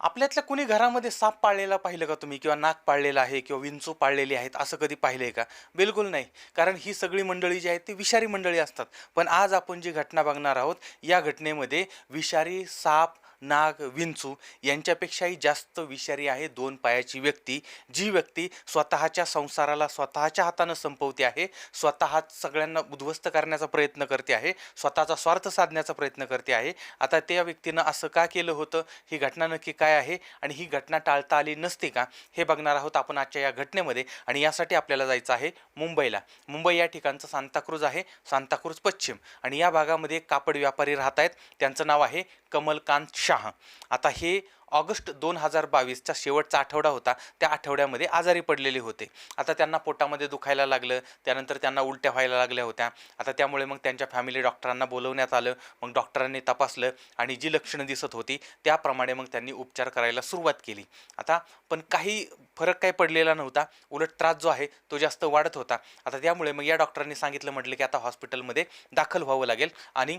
आपल्यातल्या कुणी घरामध्ये साप पाळलेला पाहिलं का तुम्ही? किंवा नाग पाळलेला आहे किंवा विंचू पाळलेली आहेत, असं कधी पाहिलंय का? बिलकुल नाही. कारण ही सगळी मंडळी जी आहेत ती विषारी मंडळी असतात. पण आज आपण जी घटना बघणार आहोत, या घटनेमध्ये विषारी साप, नाग, विंचू यांच्यापेक्षाही जास्त विषारी आहे दोन पायाची व्यक्ती. जी व्यक्ती स्वतःच्या संसाराला स्वतःच्या हातानं संपवते आहे, स्वतःच सगळ्यांना उद्ध्वस्त करण्याचा प्रयत्न करते आहे, स्वतःचा स्वार्थ साधण्याचा प्रयत्न करते आहे. आता त्या व्यक्तीनं असं का केलं होतं, ही घटना नक्की काय आहे आणि ही घटना टाळता आली नसती का, हे बघणार आहोत आपण आजच्या या घटनेमध्ये. आणि यासाठी आपल्याला जायचं आहे मुंबईला. मुंबई या ठिकाणचं सांताक्रूज आहे, सांताक्रूज पश्चिम. आणि या भागामध्ये एक कापड व्यापारी राहत आहेत, त्यांचं नाव आहे कमलकांत शाह. आता हे ऑगस्ट 2022चा शेवटचा आठवडा होता. त्या आठवड्यामध्ये आजारी पडलेले होते. आता त्यांना पोटामध्ये दुखायला लागलं, त्यानंतर त्यांना उलट्या व्हायला लागल्या होत्या. आता त्यामुळे मग त्यांच्या फॅमिली डॉक्टरांना बोलवण्यात आलं. मग डॉक्टरांनी तपासलं आणि जी लक्षणं दिसत होती त्याप्रमाणे मग त्यांनी उपचार करायला सुरुवात केली. आता पण काही फरक काही पडलेला नव्हता, उलट त्रास जो आहे तो जास्त वाढत होता. आता त्यामुळे मग या डॉक्टरांनी सांगितलं, म्हटलं की आता हॉस्पिटलमध्ये दाखल व्हावं लागेल. आणि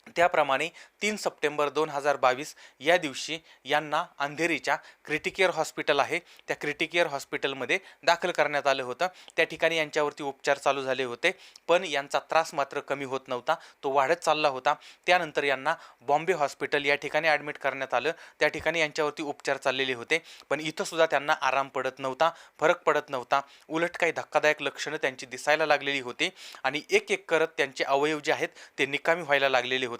त्याप्रमाणे 3 सप्टेंबर 2022 या दिवशी यांना अंधेरीच्या क्रिटिकेअर हॉस्पिटल आहे, त्या क्रिटिकेअर हॉस्पिटलमध्ये दाखल करण्यात आलं होतं. त्या ठिकाणी यांच्यावरती उपचार चालू झाले होते, पण यांचा त्रास मात्र कमी होत नव्हता, तो वाढत चालला होता. त्यानंतर यांना बॉम्बे हॉस्पिटल या ठिकाणी ॲडमिट करण्यात आलं. त्या ठिकाणी यांच्यावरती उपचार चाललेले होते, पण इथंसुद्धा त्यांना आराम पडत नव्हता, फरक पडत नव्हता. उलट काही धक्कादायक लक्षणं त्यांची दिसायला लागलेली होती आणि एक एक करत त्यांचे अवयव जे आहेत ते निकामी व्हायला लागलेले होते.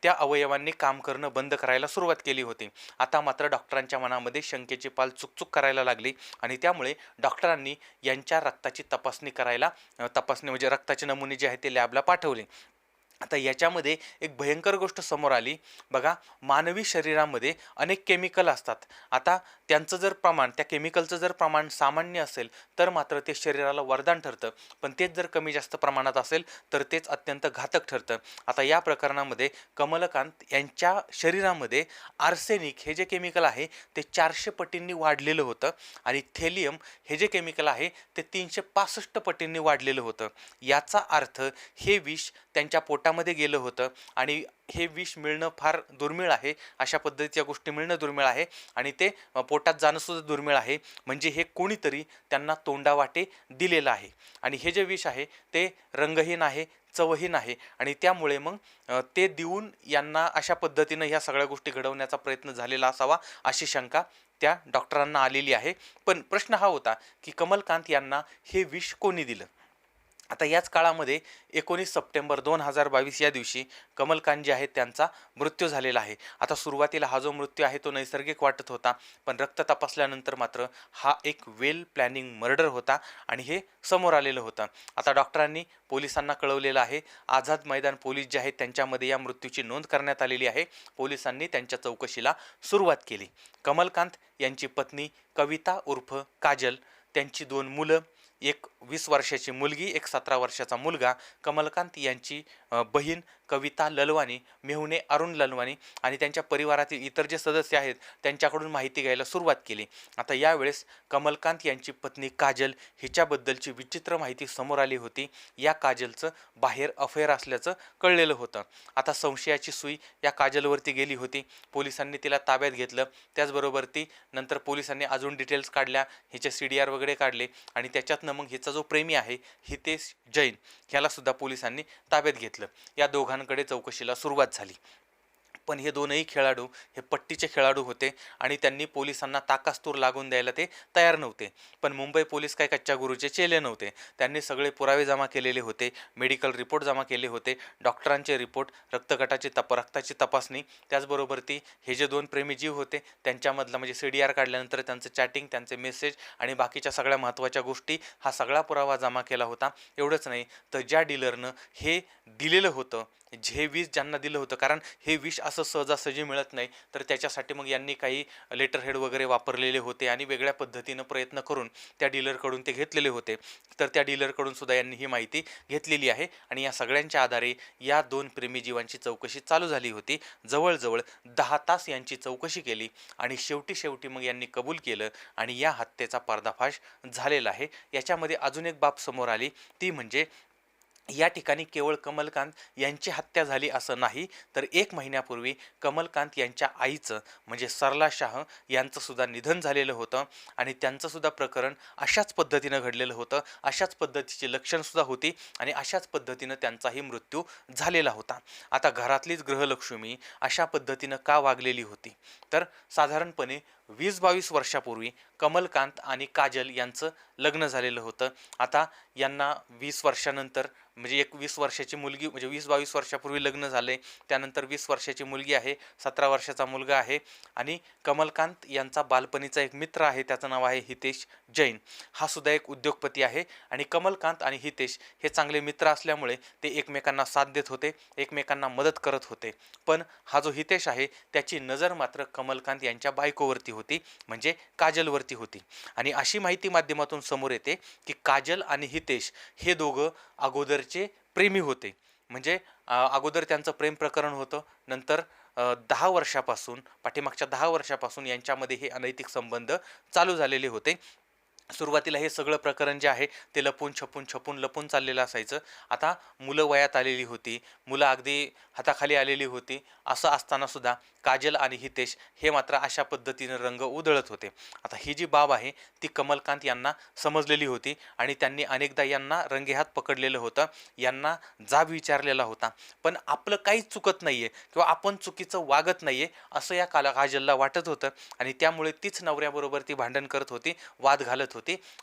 त्या अवयवांनी काम करणं बंद करायला सुरुवात केली होती. आता मात्र डॉक्टरांच्या मनामध्ये शंकेची पाल चुकचुक करायला लागली आणि त्यामुळे डॉक्टरांनी यांच्या रक्ताची तपासणी म्हणजे रक्ताचे नमुने जे आहेत ते लॅबला पाठवले. आता याच्यामध्ये एक भयंकर गोष्ट समोर आली. बघा, मानवी शरीरामध्ये अनेक केमिकल असतात. आता त्यांचं जर प्रमाण, त्या केमिकलचं जर प्रमाण सामान्य असेल तर मात्र ते शरीराला वरदान ठरतं, पण तेच जर कमी जास्त प्रमाणात असेल तर तेच अत्यंत घातक ठरतं. आता या प्रकरणामध्ये कमलकांत यांच्या शरीरामध्ये आर्सेनिक हे जे केमिकल आहे ते 400 पटींनी वाढलेलं होतं आणि थेलियम हे जे केमिकल आहे ते 365 पटींनी वाढलेलं होतं. याचा अर्थ हे विष त्यांच्या पोटामध्ये गेलं होतं आणि हे विष मिळणं फार दुर्मिळ आहे. अशा पद्धतीच्या गोष्टी मिळणं दुर्मिळ आहे आणि ते पोटात जाणं सुद्धा दुर्मिळ आहे. म्हणजे हे कोणीतरी त्यांना तोंडावाटे दिलेलं आहे. आणि हे जे विष आहे ते रंगहीन आहे, चवहीन आहे आणि त्यामुळे मग ते देऊन यांना अशा पद्धतीनं ह्या सगळ्या गोष्टी घडवण्याचा प्रयत्न झालेला असावा, अशी शंका त्या डॉक्टरांना आलेली आहे. पण प्रश्न हा होता की कमलकांत यांना हे विष कोणी दिलं. आता याच काळामध्ये 19 सप्टेंबर 2022 या दिवशी कमलकांत जे आहेत त्यांचा मृत्यू झालेला आहे. आता सुरुवातीला हा जो मृत्यू आहे तो नैसर्गिक वाटत होता, पण रक्त तपासल्यानंतर मात्र हा एक वेल प्लॅनिंग मर्डर होता आणि हे समोर आलेलं होतं. आता डॉक्टरांनी पोलिसांना कळवलेलं आहे. आझाद मैदान पोलीस जे आहेत त्यांच्यामध्ये या मृत्यूची नोंद करण्यात आलेली आहे. पोलिसांनी त्यांच्या चौकशीला सुरुवात केली. कमलकांत यांची पत्नी कविता उर्फ काजल, त्यांची 2 मुलं, एक 20 वर्षाची मुलगी, एक 17 वर्षाचा मुलगा, कमलकांत यांची बहीण कविता ललवानी, मेहुणे अरुण ललवानी आणि त्यांच्या परिवारातील इतर जे सदस्य आहेत त्यांच्याकडून माहिती घ्यायला सुरुवात केली. आता यावेळेस कमलकांत यांची पत्नी काजल हिच्याबद्दलची विचित्र माहिती समोर आली होती. या काजलचं बाहेर अफेअर असल्याचं कळलेलं होतं. आता संशयाची सुई या काजलवरती गेली होती. पोलिसांनी तिला ताब्यात घेतलं. त्याचबरोबर ती नंतर पोलिसांनी अजून डिटेल्स काढल्या, हिचे CDR वगैरे काढले आणि त्याच्यातनं मग हिचा जो प्रेमी आहे हितेश जैन ह्याला सुद्धा पोलिसांनी ताब्यात घेतलं. या दोघांकडे चौकशीला सुरुवात झाली. पण हे दोनही खेळाडू हे पट्टीचे खेळाडू होते आणि त्यांनी पोलिसांना ताकास्तूर लागून द्यायला ते तयार नव्हते. पण मुंबई पोलीस काय कच्च्या गुरूचे चेले नव्हते. त्यांनी सगळे पुरावे जमा केलेले होते, मेडिकल रिपोर्ट जमा केले होते, डॉक्टरांचे रिपोर्ट, रक्ताची तपासणी, त्याचबरोबर हे जे 2 प्रेमी जीव होते त्यांच्यामधला म्हणजे CDR काढल्यानंतर त्यांचं चॅटिंग, त्यांचे मेसेज आणि बाकीच्या सगळ्या महत्त्वाच्या गोष्टी, हा सगळा पुरावा जमा केला होता. एवढंच नाही तर ज्या डीलरनं हे दिलेलं होतं, जे विष ज्यांना दिलं होतं, कारण हे विष असं सहजासहजी मिळत नाही, तर त्याच्यासाठी मग यांनी काही लेटर हेड वगैरे वापरलेले होते आणि वेगळ्या पद्धतीनं प्रयत्न करून त्या डीलरकडून ते घेतलेले होते. तर त्या डीलरकडून सुद्धा यांनी ही माहिती घेतलेली आहे आणि या सगळ्यांच्या आधारे या 2 प्रेमीजीवांची चौकशी चालू झाली होती. जवळजवळ 10 तास यांची चौकशी केली आणि शेवटी मग यांनी कबूल केलं आणि या हत्येचा पर्दाफाश झालेला आहे. याच्यामध्ये अजून एक बाब समोर आली, ती म्हणजे या ठिकाणी केवळ कमलकांत यांची हत्या झाली असं नाही, तर 1 महिन्यापूर्वी कमलकांत यांच्या आईचं म्हणजे सरला शाह यांचं सुद्धा निधन झालेलं होतं आणि त्यांचं सुद्धा प्रकरण अशाच पद्धतीनं घडलेलं होतं. अशाच पद्धतीची लक्षणंसुद्धा होती आणि अशाच पद्धतीनं त्यांचाही मृत्यू झालेला होता. आता घरातलीच ग्रहलक्ष्मी अशा पद्धतीनं का वागलेली होती? तर साधारणपणे 20-22 वर्षापूर्वी कमलकांत आणि काजल यांचं लग्न झालेलं होतं. आता यांना 20 वर्षानंतर म्हणजे एक 20 वर्षाची मुलगी म्हणजे 20-22 वर्षापूर्वी लग्न झाले. त्यानंतर 20 वर्षाची मुलगी आहे, 17 वर्षाचा मुलगा आहे आणि कमलकांत यांचा बालपणीचा एक मित्र आहे, त्याचं नाव आहे हितेश जैन. हा सुद्धा एक उद्योगपती आहे आणि कमलकांत आणि हितेश हे चांगले मित्र असल्यामुळे ते एकमेकांना साथ देत होते, एकमेकांना मदत करत होते. पण हा जो हितेश आहे त्याची नजर मात्र कमलकांत यांच्या बायकोवरती होती, म्हणजे काजलवरती होती. आणि अशी माहिती माध्यमातून समोर येते की काजल आणि हितेश हे दोघं अगोदरचे प्रेमी होते. म्हणजे अगोदर त्यांचं प्रेम प्रकरण होतं. नंतर 10 वर्षापासून पाठीमागच्या 10 वर्षापासून यांच्यामध्ये हे अनैतिक संबंध चालू झालेले होते. सुरुवातीला हे सगळं प्रकरण जे आहे ते छपून लपून चाललेलं असायचं. आता मुलं वयात आलेली होती, मुलं अगदी हाताखाली आलेली होती. असं असताना सुद्धा काजल आणि हितेश हे मात्र अशा पद्धतीनं रंग उधळत होते. आता ही जी बाब आहे ती कमलकांत यांना समजलेली होती आणि त्यांनी अनेकदा यांना रंगेहात पकडलेलं होतं, यांना जाब विचारलेला होता. पण आपलं काहीच चुकत नाहीये किंवा आपण चुकीचं वागत नाहीये असं या काजलला वाटत होतं आणि त्यामुळे तीच नवऱ्याबरोबर ती भांडण करत होती, वाद घालत होती.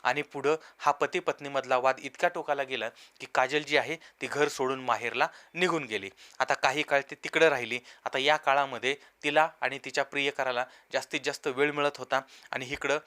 आणि पुढं हा पती पत्नीमधला वाद इतक्या टोकाला गेला की काजल जी आहे ती घर सोडून माहेरला निघून गेली. आता काही काळ ती तिकडं राहिली. आता या काळामध्ये तिला आणि तिच्या प्रियकराला जास्तीत जास्त वेळ मिळत होता आणि इकडं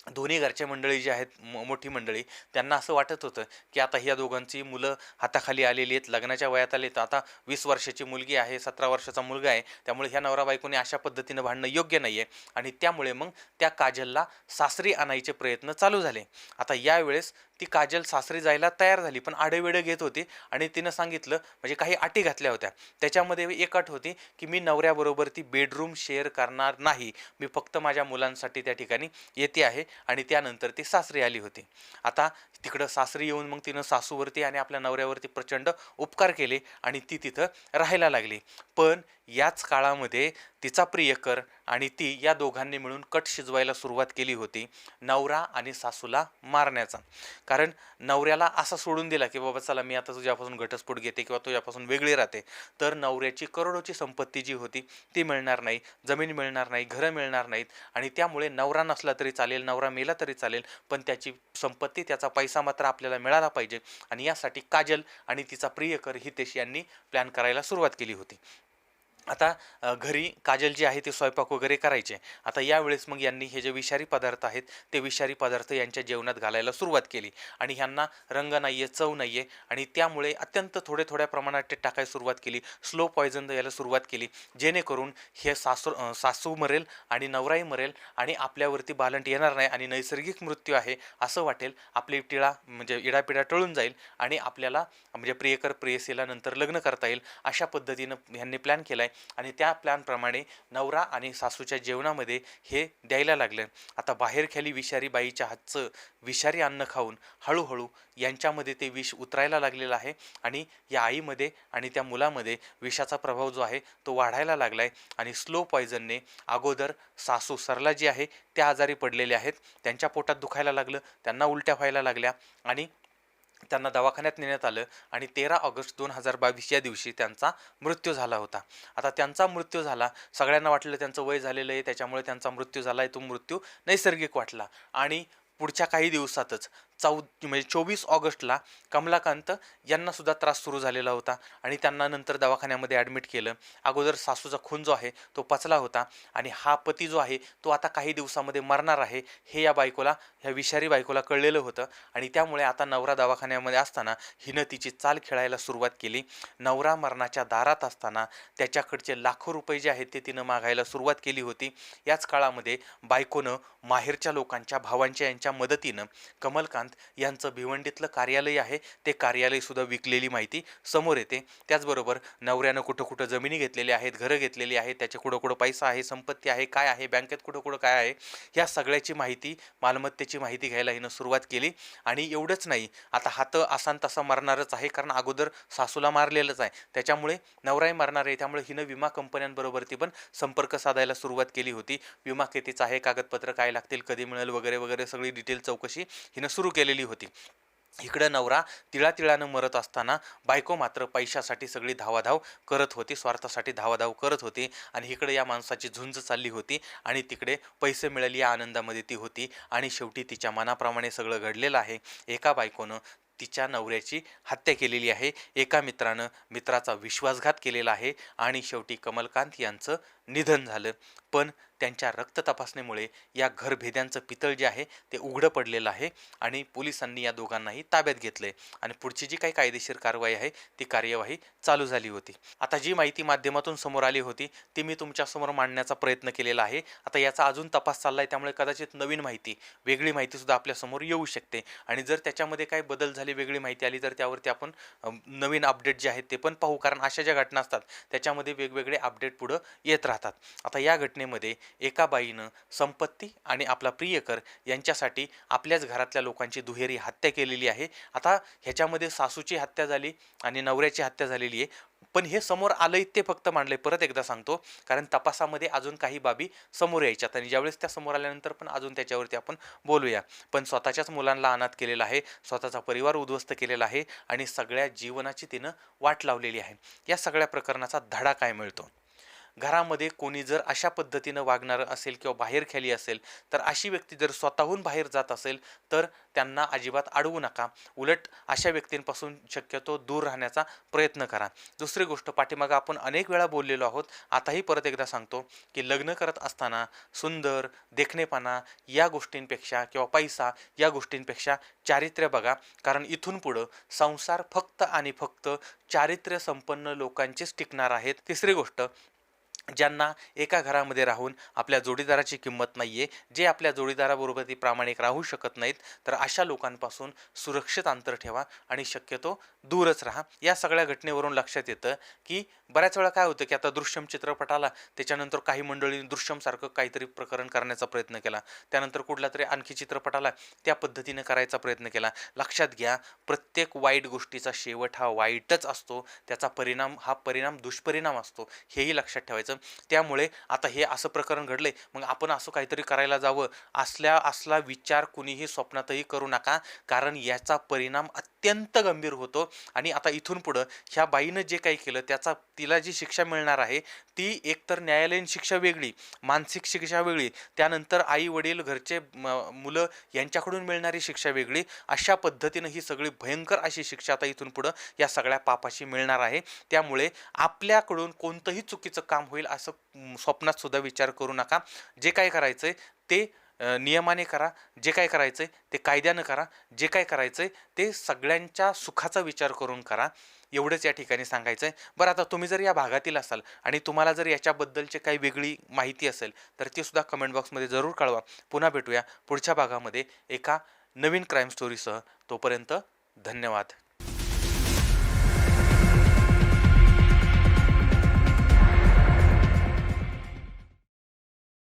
दोन्ही घरच्या मंडळी जी आहेत, मोठी मंडळी, त्यांना असं वाटत होतं की आता ह्या दोघांची मुलं हाताखाली आलेली आहेत, लग्नाच्या वयात आले, तर आता 20 वर्षाची मुलगी आहे, 17 वर्षाचा मुलगा आहे, त्यामुळे ह्या नवरा बायकोने अशा पद्धतीनं भांडणं योग्य नाही आहे. आणि त्यामुळे मग त्या काजलला सासरी आणायचे प्रयत्न चालू झाले. आता यावेळेस ती काजल सासरी जायला तयार झाली, पण आडेवेडे घेत होती आणि तिनं सांगितलं, म्हणजे काही अटी घातल्या होत्या. त्याच्यामध्ये एक अट होती की मी नवऱ्याबरोबर ती बेडरूम शेअर करणार नाही, मी फक्त माझ्या मुलांसाठी त्या ठिकाणी येते आहे. आणि त्यानंतर ती सासरी आली होती. आता तिकडं सासरी येऊन मग तिनं सासूवरती आणि आपल्या नवऱ्यावरती प्रचंड उपकार केले आणि ती तिथं राहायला लागली. पण याच काळामध्ये तिचा प्रियकर आणि ती या दोघांनी मिळून कट शिजवायला सुरुवात केली होती, नवरा आणि सासूला मारण्याचा. कारण नवऱ्याला असा सोडून दिला की बाबा चला मी आता तुझ्यापासून घटस्फोट घेते किंवा तुझ्यापासून वेगळी राहते, तर नवऱ्याची करोडोची संपत्ती जी होती ती मिळणार नाही, जमीन मिळणार नाही, घरं मिळणार नाहीत. आणि त्यामुळे नवरा नसला तरी चालेल, नवरा मेला तरी चालेल, पण त्याची संपत्ती, त्याचा पैसा मात्र आपल्याला मिळाला पाहिजे. आणि यासाठी काजल आणि तिचा प्रियकर हितेश यांनी प्लॅन करायला सुरुवात केली होती. आता घरी काजल जी आहे ती स्वयंपाक वगैरे करायचे. आता यावेळेस मग यांनी हे जे विषारी पदार्थ आहेत ते विषारी पदार्थ यांच्या जेवणात घालायला सुरुवात केली आणि ह्यांना रंग नाही आहे, चव नाही आहे आणि त्यामुळे अत्यंत थोड्या प्रमाणात ते टाकायला सुरुवात केली. स्लो पॉयझन द्यायला सुरुवात केली, जेणेकरून हे सासू मरेल आणि नवराही मरेल आणि आपल्यावरती बालंट येणार नाही आणि नैसर्गिक मृत्यू आहे असं वाटेल, आपली टिळा म्हणजे इडापिडा टळून जाईल आणि आपल्याला म्हणजे प्रियकर प्रेयसीला नंतर लग्न करता येईल. अशा पद्धतीनं ह्यांनी प्लॅन केला आहे आणि त्या प्लॅनप्रमाणे नवरा आणि सासूच्या जेवणामध्ये हे द्यायला लागलं. आता बाहेर खाली विषारी बाईच्या हातचं विषारी अन्न खाऊन हळूहळू यांच्यामध्ये ते विष उतरायला लागलेलं आहे आणि या आईमध्ये आणि त्या मुलामध्ये विषाचा प्रभाव जो आहे तो वाढायला लागला आहे. आणि स्लो पॉयझनने अगोदर सासू सरला जी आहे त्या आजारी पडलेले आहेत, त्यांच्या पोटात दुखायला लागलं, त्यांना उलट्या व्हायला लागल्या आणि त्यांना दवाखान्यात नेण्यात आलं आणि 13 ऑगस्ट 2022 या दिवशी त्यांचा मृत्यू झाला होता. आता त्यांचा मृत्यू झाला, सगळ्यांना वाटलं त्यांचं वय झालेलं आहे त्याच्यामुळे त्यांचा मृत्यू झाला आहे, तो मृत्यू नैसर्गिक वाटला. आणि पुढच्या काही दिवसातच म्हणजे 24 ऑगस्टला कमलाकांत यांना सुद्धा त्रास सुरू झालेला होता आणि त्यांना नंतर दवाखान्यामध्ये ॲडमिट केलं. अगोदर सासूचा खून जो आहे तो पचला होता आणि हा पती जो आहे तो आता काही दिवसामध्ये मरणार आहे हे या बायकोला, ह्या विषारी बायकोला कळलेलं होतं आणि त्यामुळे आता नवरा दवाखान्यामध्ये असताना हिनं तिची चाल खेळायला सुरुवात केली. नवरा मरणाच्या दारात असताना त्याच्याकडचे लाखो रुपये जे आहेत ते तिनं मागायला सुरुवात केली होती. याच काळामध्ये बायकोनं माहेरच्या लोकांच्या, भावांच्या यांच्या मदतीनं कमलकांत कमलकांत यांचं भिवंडीतलं कार्यालय आहे, ते कार्यालय सुद्धा विकलेली माहिती समोर येते. त्याचबरोबर नवऱ्यानं कुठं कुठं जमिनी घेतलेल्या आहेत, घरं घेतलेली आहेत, त्याच्या कुठं कुठं पैसा आहे, संपत्ती आहे, काय आहे, बँकेत कुठं कुठं काय आहे, ह्या सगळ्याची माहिती, मालमत्तेची माहिती घ्यायला हिनं सुरुवात केली. आणि एवढंच नाही, आता हा तर असा न तसा मरणारच आहे, कारण अगोदर सासूला मारलेलंच आहे, त्याच्यामुळे नवराही मरणार आहे. त्यामुळे हिनं विमा कंपन्यांबरोबर ती पण संपर्क साधायला सुरुवात केली होती. विमा कितीचा आहे, कागदपत्र काय लागतील, कधी मिळेल वगैरे वगैरे सगळी डिटेल चौकशी हिनं सुरू केलेली होती. इकडं नवरा तिळातिळानं मरत असताना बायको मात्र पैशासाठी सगळी धावाधाव करत होती, स्वार्थासाठी धावाधाव करत होती. आणि इकडे या माणसाची झुंज चालली होती आणि तिकडे पैसे मिळाले या आनंदामध्ये ती होती. आणि शेवटी तिच्या मनाप्रमाणे सगळं घडलेलं आहे. एका बायकोनं तिच्या नवऱ्याची हत्या केलेली आहे, एका मित्रानं मित्राचा विश्वासघात केलेला आहे आणि शेवटी कमलकांत यांचं निधन झालं. पण त्यांच्या रक्त तपासणीमुळे या घरभेद्यांचं पितळ जे आहे ते उघडं पडलेलं आहे आणि पोलिसांनी या दोघांनाही ताब्यात घेतले आणि पुढची जी काही कायदेशीर कारवाई आहे ती कार्यवाही चालू झाली होती. आता जी माहिती माध्यमातून समोर आली होती ती मी तुमच्यासमोर मांडण्याचा प्रयत्न केलेला आहे. आता याचा अजून तपास चालला आहे, त्यामुळे कदाचित नवीन माहिती, वेगळी माहितीसुद्धा आपल्यासमोर येऊ शकते. आणि जर त्याच्यामध्ये काही बदल झाले, वेगळी माहिती आली, तर त्यावरती आपण नवीन अपडेट जे आहेत ते पण पाहू, कारण अशा ज्या घटना असतात त्याच्यामध्ये वेगवेगळे अपडेट पुढं येत राहतात. आता या घटनेमध्ये एका बाईनं संपत्ती आणि आपला प्रियकर यांच्यासाठी आपल्याच घरातल्या लोकांची दुहेरी हत्या केलेली आहे. आता ह्याच्यामध्ये सासूची हत्या झाली आणि नवऱ्याची हत्या झालेली आहे, पण हे समोर आलंय ते फक्त मांडलंय. परत एकदा सांगतो, कारण तपासामध्ये अजून काही बाबी समोर यायच्यात आणि ज्यावेळेस त्या समोर आल्यानंतर पण अजून त्याच्यावरती आपण बोलूया. पण स्वतःच्याच मुलांना अनाथ केलेला आहे, स्वतःचा परिवार उद्ध्वस्त केलेला आहे आणि सगळ्या जीवनाची तिनं वाट लावलेली आहे. या सगळ्या प्रकरणाचा धडा काय मिळतो? घरामध्ये कोणी जर अशा पद्धतीनं वागणारं असेल किंवा बाहेरखेली असेल, तर अशी व्यक्ती जर स्वतःहून बाहेर जात असेल तर त्यांना अजिबात अडवू नका. उलट अशा व्यक्तींपासून शक्यतो दूर राहण्याचा प्रयत्न करा. दुसरी गोष्ट, पाठीमागं आपण अनेक वेळा बोललेलो आहोत, आताही परत एकदा सांगतो की लग्न करत असताना सुंदर, देखणेपणा या गोष्टींपेक्षा किंवा पैसा या गोष्टींपेक्षा चारित्र्य बघा, कारण इथून पुढं संसार फक्त आणि फक्त चारित्र्य संपन्न लोकांचेच टिकणार आहेत. तिसरी गोष्ट, ज्यांना एका घरामध्ये राहून आपल्या जोडीदाराची किंमत नाही आहे, जे आपल्या जोडीदाराबरोबर ती प्रामाणिक राहू शकत नाहीत, तर अशा लोकांपासून सुरक्षित अंतर ठेवा आणि शक्यतो दूरच राहा. या सगळ्या घटनेवरून लक्षात येतं की बऱ्याच वेळा काय होतं की आता दृश्यम चित्रपट आला, त्याच्यानंतर काही मंडळींनी दृश्यमसारखं काहीतरी प्रकरण करण्याचा प्रयत्न केला, त्यानंतर कुठला तरी आणखी चित्रपट आला, त्या पद्धतीने करायचा प्रयत्न केला. लक्षात घ्या, प्रत्येक वाईट गोष्टीचा शेवट हा वाईटच असतो, त्याचा परिणाम हा दुष्परिणाम असतो, हेही लक्षात ठेवायचं. त्यामुळे आता हे असं प्रकरण घडलंय, मग आपण असं काहीतरी करायला जावं असला विचार कुणीही स्वप्नातही करू नका, कारण याचा परिणाम अत्यंत गंभीर होतो. आणि आता इथून पुढं ह्या बाईनं जे काही केलं त्याचा तिला जी शिक्षा मिळणार आहे ती एकतर न्यायालयीन शिक्षा वेगळी, मानसिक शिक्षा वेगळी, त्यानंतर आई वडील, घरचे मुलं यांच्याकडून मिळणारी शिक्षा वेगळी. अशा पद्धतीनं ही सगळी भयंकर अशी शिक्षा आता इथून पुढं या सगळ्या पापाशी मिळणार आहे. त्यामुळे आपल्याकडून कोणतंही चुकीचं काम होईल असं स्वप्नात सुद्धा विचार करू नका. जे काय करायचंय ते नियमाने करा, जे काय करायचंय ते कायद्यानं करा, जे काय करायचंय ते सगळ्यांच्या सुखाचा विचार करून करा. एवढंच या ठिकाणी सांगायचंय. बरं, आता तुम्ही जर या भागातील असाल आणि तुम्हाला जर याच्याबद्दलची काही वेगळी माहिती असेल तर ती सुद्धा कमेंट बॉक्समध्ये जरूर कळवा. पुन्हा भेटूया पुढच्या भागामध्ये एका नवीन क्राईम स्टोरीसह. तोपर्यंत धन्यवाद.